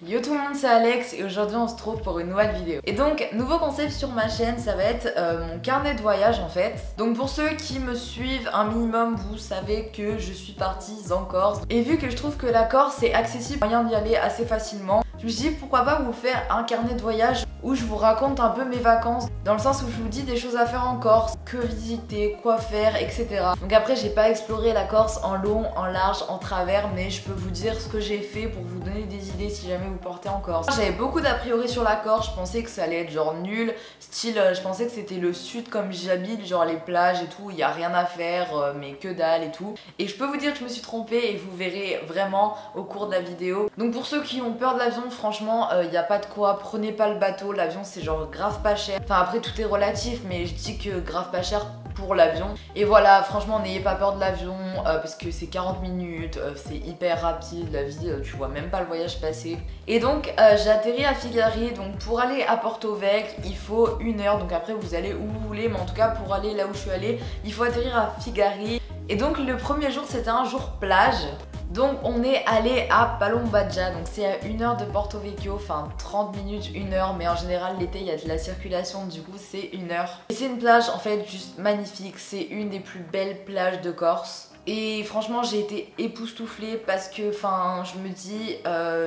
Yo tout le monde, c'est Alex et aujourd'hui on se trouve pour une nouvelle vidéo. Et donc, nouveau concept sur ma chaîne, ça va être mon carnet de voyage en fait. Donc pour ceux qui me suivent un minimum, vous savez que je suis partie en Corse. Et vu que je trouve que la Corse est accessible, moyen d'y aller assez facilement, je me suis dit pourquoi pas vous faire un carnet de voyage où je vous raconte un peu mes vacances, dans le sens où je vous dis des choses à faire en Corse, que visiter, quoi faire, etc. Donc après j'ai pas exploré la Corse en long, en large, en travers, mais je peux vous dire ce que j'ai fait pour vous donner des idées si jamais vous partez en Corse. J'avais beaucoup d'a priori sur la Corse, je pensais que ça allait être genre nul, style je pensais que c'était le sud comme j'habite, genre les plages et tout, il y a rien à faire, mais que dalle et tout. Et je peux vous dire que je me suis trompée et vous verrez vraiment au cours de la vidéo. Donc pour ceux qui ont peur de l'avion, franchement, il n'y a pas de quoi, prenez pas le bateau, l'avion c'est genre grave pas cher. Enfin après tout est relatif, mais je dis que grave pas cher pour l'avion. Et voilà, franchement n'ayez pas peur de l'avion parce que c'est 40 minutes, c'est hyper rapide, la vie, tu vois même pas le voyage passer. Et donc j'ai atterri à Figari, donc pour aller à Porto Vecchio il faut 1 heure, donc après vous allez où vous voulez, mais en tout cas pour aller là où je suis allée, il faut atterrir à Figari. Et donc le premier jour c'était un jour plage. Donc on est allé à Palombadja, donc c'est à 1 heure de Porto Vecchio, enfin 30 minutes, 1 heure, mais en général l'été il y a de la circulation, du coup c'est 1 heure. Et c'est une plage en fait juste magnifique, c'est une des plus belles plages de Corse. Et franchement j'ai été époustouflée parce que enfin je me dis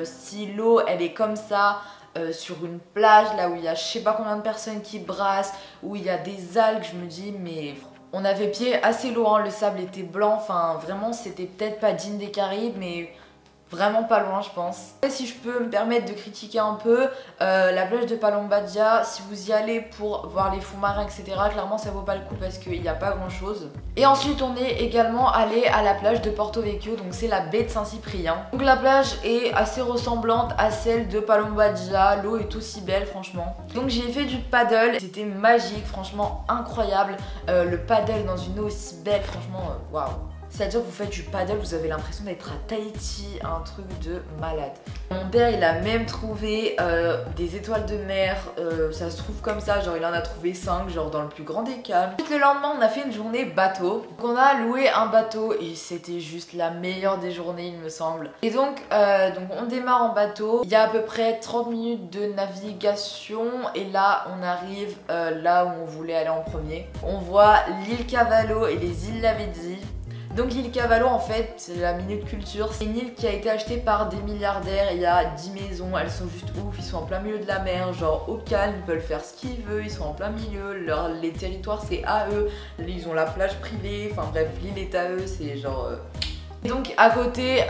si l'eau elle est comme ça sur une plage là où il y a je sais pas combien de personnes qui brassent, où il y a des algues, je me dis mais... On avait pied assez loin, le sable était blanc, enfin vraiment c'était peut-être pas digne des Caraïbes mais vraiment pas loin je pense. Et si je peux me permettre de critiquer un peu, la plage de Palombadja, si vous y allez pour voir les fonds marins etc, clairement ça vaut pas le coup parce qu'il n'y a pas grand chose. Et ensuite on est également allé à la plage de Porto Vecchio, donc c'est la baie de Saint-Cyprien. Donc la plage est assez ressemblante à celle de Palombadja, l'eau est aussi belle franchement. Donc j'ai fait du paddle, c'était magique, franchement incroyable. Le paddle dans une eau aussi belle, franchement waouh. C'est-à-dire que vous faites du paddle, vous avez l'impression d'être à Tahiti, un truc de malade. Mon père il a même trouvé des étoiles de mer, ça se trouve comme ça, genre il en a trouvé 5, genre dans le plus grand des calmes. Ensuite le lendemain on a fait une journée bateau, donc on a loué un bateau et c'était juste la meilleure des journées il me semble. Et donc on démarre en bateau, il y a à peu près 30 minutes de navigation et là on arrive là où on voulait aller en premier. On voit l'île Cavallo et les îles Lavezzi. Donc l'île Cavallo en fait, c'est la minute culture, c'est une île qui a été achetée par des milliardaires, il y a 10 maisons, elles sont juste ouf, ils sont en plein milieu de la mer, genre au calme, ils peuvent faire ce qu'ils veulent, ils sont en plein milieu, les territoires c'est à eux, ils ont la plage privée, enfin bref, l'île est à eux, c'est genre... Et donc à côté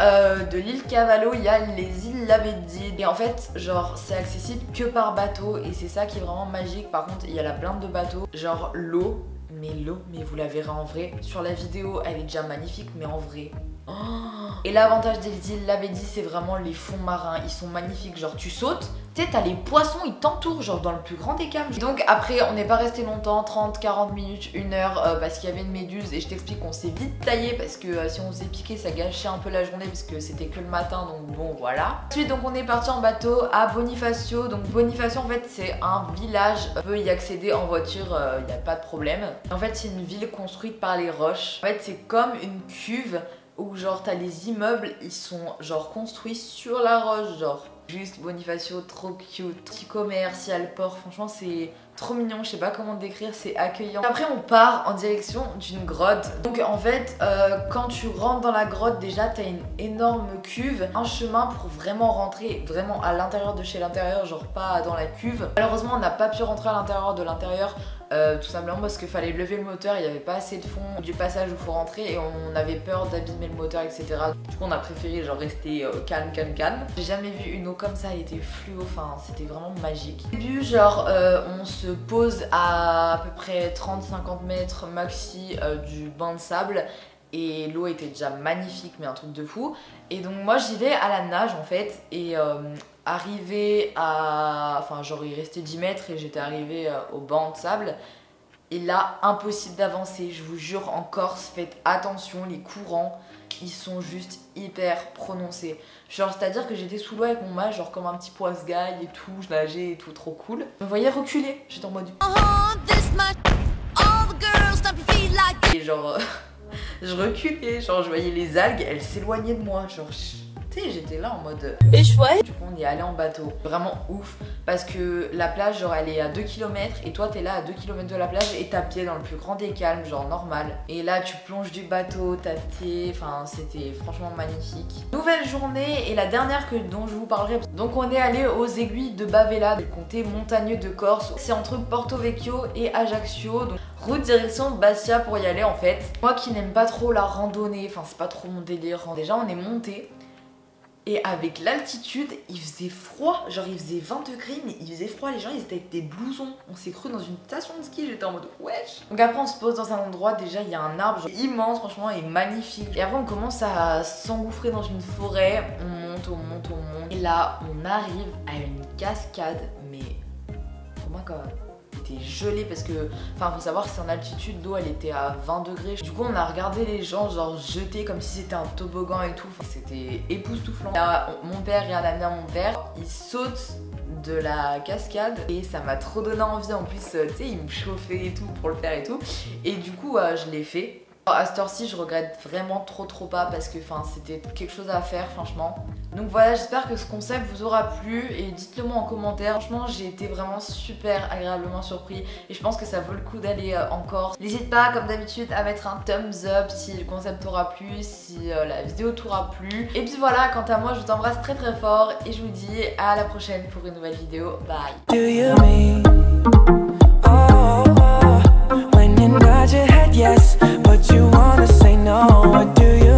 de l'île Cavallo, il y a les îles Lavezzi. Et en fait, genre c'est accessible que par bateau et c'est ça qui est vraiment magique. Par contre, il y a la blinde de bateau, genre l'eau. Mais vous la verrez en vrai. Sur la vidéo, elle est déjà magnifique, mais en vrai... Oh. Et l'avantage des îles Lavezzi, c'est vraiment les fonds marins. Ils sont magnifiques. Genre, tu sautes, tu sais, t'as les poissons, ils t'entourent, genre dans le plus grand des calmes. Donc après, on n'est pas resté longtemps, 30, 40 minutes, 1 heure, parce qu'il y avait une méduse. Et je t'explique qu'on s'est vite taillé parce que si on s'est piqué, ça gâchait un peu la journée parce que c'était que le matin. Donc bon, voilà. Ensuite, donc on est parti en bateau à Bonifacio. Donc Bonifacio, en fait, c'est un village. On peut y accéder en voiture, il n'y a pas de problème. En fait, c'est une ville construite par les roches. En fait, c'est comme une cuve où genre t'as les immeubles, ils sont genre construits sur la roche, genre. Juste Bonifacio, trop cute. Petit commerce, il y a le port, franchement c'est trop mignon, je sais pas comment décrire, c'est accueillant. Après on part en direction d'une grotte. Donc en fait, quand tu rentres dans la grotte, déjà t'as une énorme cuve, un chemin pour vraiment rentrer vraiment à l'intérieur de chez l'intérieur, genre pas dans la cuve. Malheureusement on n'a pas pu rentrer à l'intérieur de l'intérieur. Tout simplement parce qu'il fallait lever le moteur, il n'y avait pas assez de fond du passage où il faut rentrer et on avait peur d'abîmer le moteur etc. Du coup on a préféré genre rester calme. J'ai jamais vu une eau comme ça, elle était fluo, enfin c'était vraiment magique. Au début genre on se pose à peu près 30-50 mètres maxi du banc de sable. Et l'eau était déjà magnifique, mais un truc de fou. Et donc moi j'y vais à la nage en fait. Et arrivé à... Enfin genre il restait 10 mètres et j'étais arrivée au banc de sable. Et là impossible d'avancer, je vous jure, en Corse faites attention, les courants ils sont juste hyper prononcés. Genre c'est à dire que j'étais sous l'eau avec mon mât, genre comme un petit poisson-gaille et tout, je nageais et tout, trop cool. Vous me voyez reculer, j'étais en mode... Et genre... je reculais, genre je voyais les algues, elles s'éloignaient de moi, genre stressée, j'étais là en mode... Et chouette. Du coup on y est allé en bateau, vraiment ouf, parce que la plage genre elle est à 2 km et toi t'es là à 2 km de la plage et t'as pied dans le plus grand des calmes, genre normal. Et là tu plonges du bateau, t'as thé, enfin c'était franchement magnifique. Nouvelle journée et la dernière dont je vous parlerai. Donc on est allé aux aiguilles de Bavella, le comté montagneux de Corse. C'est entre Porto Vecchio et Ajaccio, donc route direction Bastia pour y aller en fait. Moi qui n'aime pas trop la randonnée, enfin c'est pas trop mon délire. Déjà on est monté et avec l'altitude il faisait froid, genre il faisait 20 degrés mais il faisait froid, les gens ils étaient avec des blousons. On s'est cru dans une station de ski, j'étais en mode wesh. Donc après on se pose dans un endroit, déjà il y a un arbre genre, immense franchement et magnifique. Et après on commence à s'engouffrer dans une forêt, on monte. Et là on arrive à une cascade, mais pour moi quand était gelé parce que, enfin faut savoir que c'est en altitude, l'eau elle était à 20 degrés. Du coup on a regardé les gens genre jeter comme si c'était un toboggan et tout, enfin, c'était époustouflant. Là, mon père et un ami à mon père, ils sautent de la cascade et ça m'a trop donné envie. En plus tu sais il me chauffait et tout pour le faire et tout, et du coup je l'ai fait. À cette heure-ci je regrette vraiment trop pas parce que c'était quelque chose à faire franchement. Donc voilà, j'espère que ce concept vous aura plu et dites-le moi en commentaire. Franchement j'ai été vraiment super agréablement surpris et je pense que ça vaut le coup d'aller en Corse. N'hésite pas comme d'habitude à mettre un thumbs up si le concept t'aura plu, si la vidéo t'aura plu. Et puis voilà, quant à moi je vous embrasse très fort et je vous dis à la prochaine pour une nouvelle vidéo. Bye.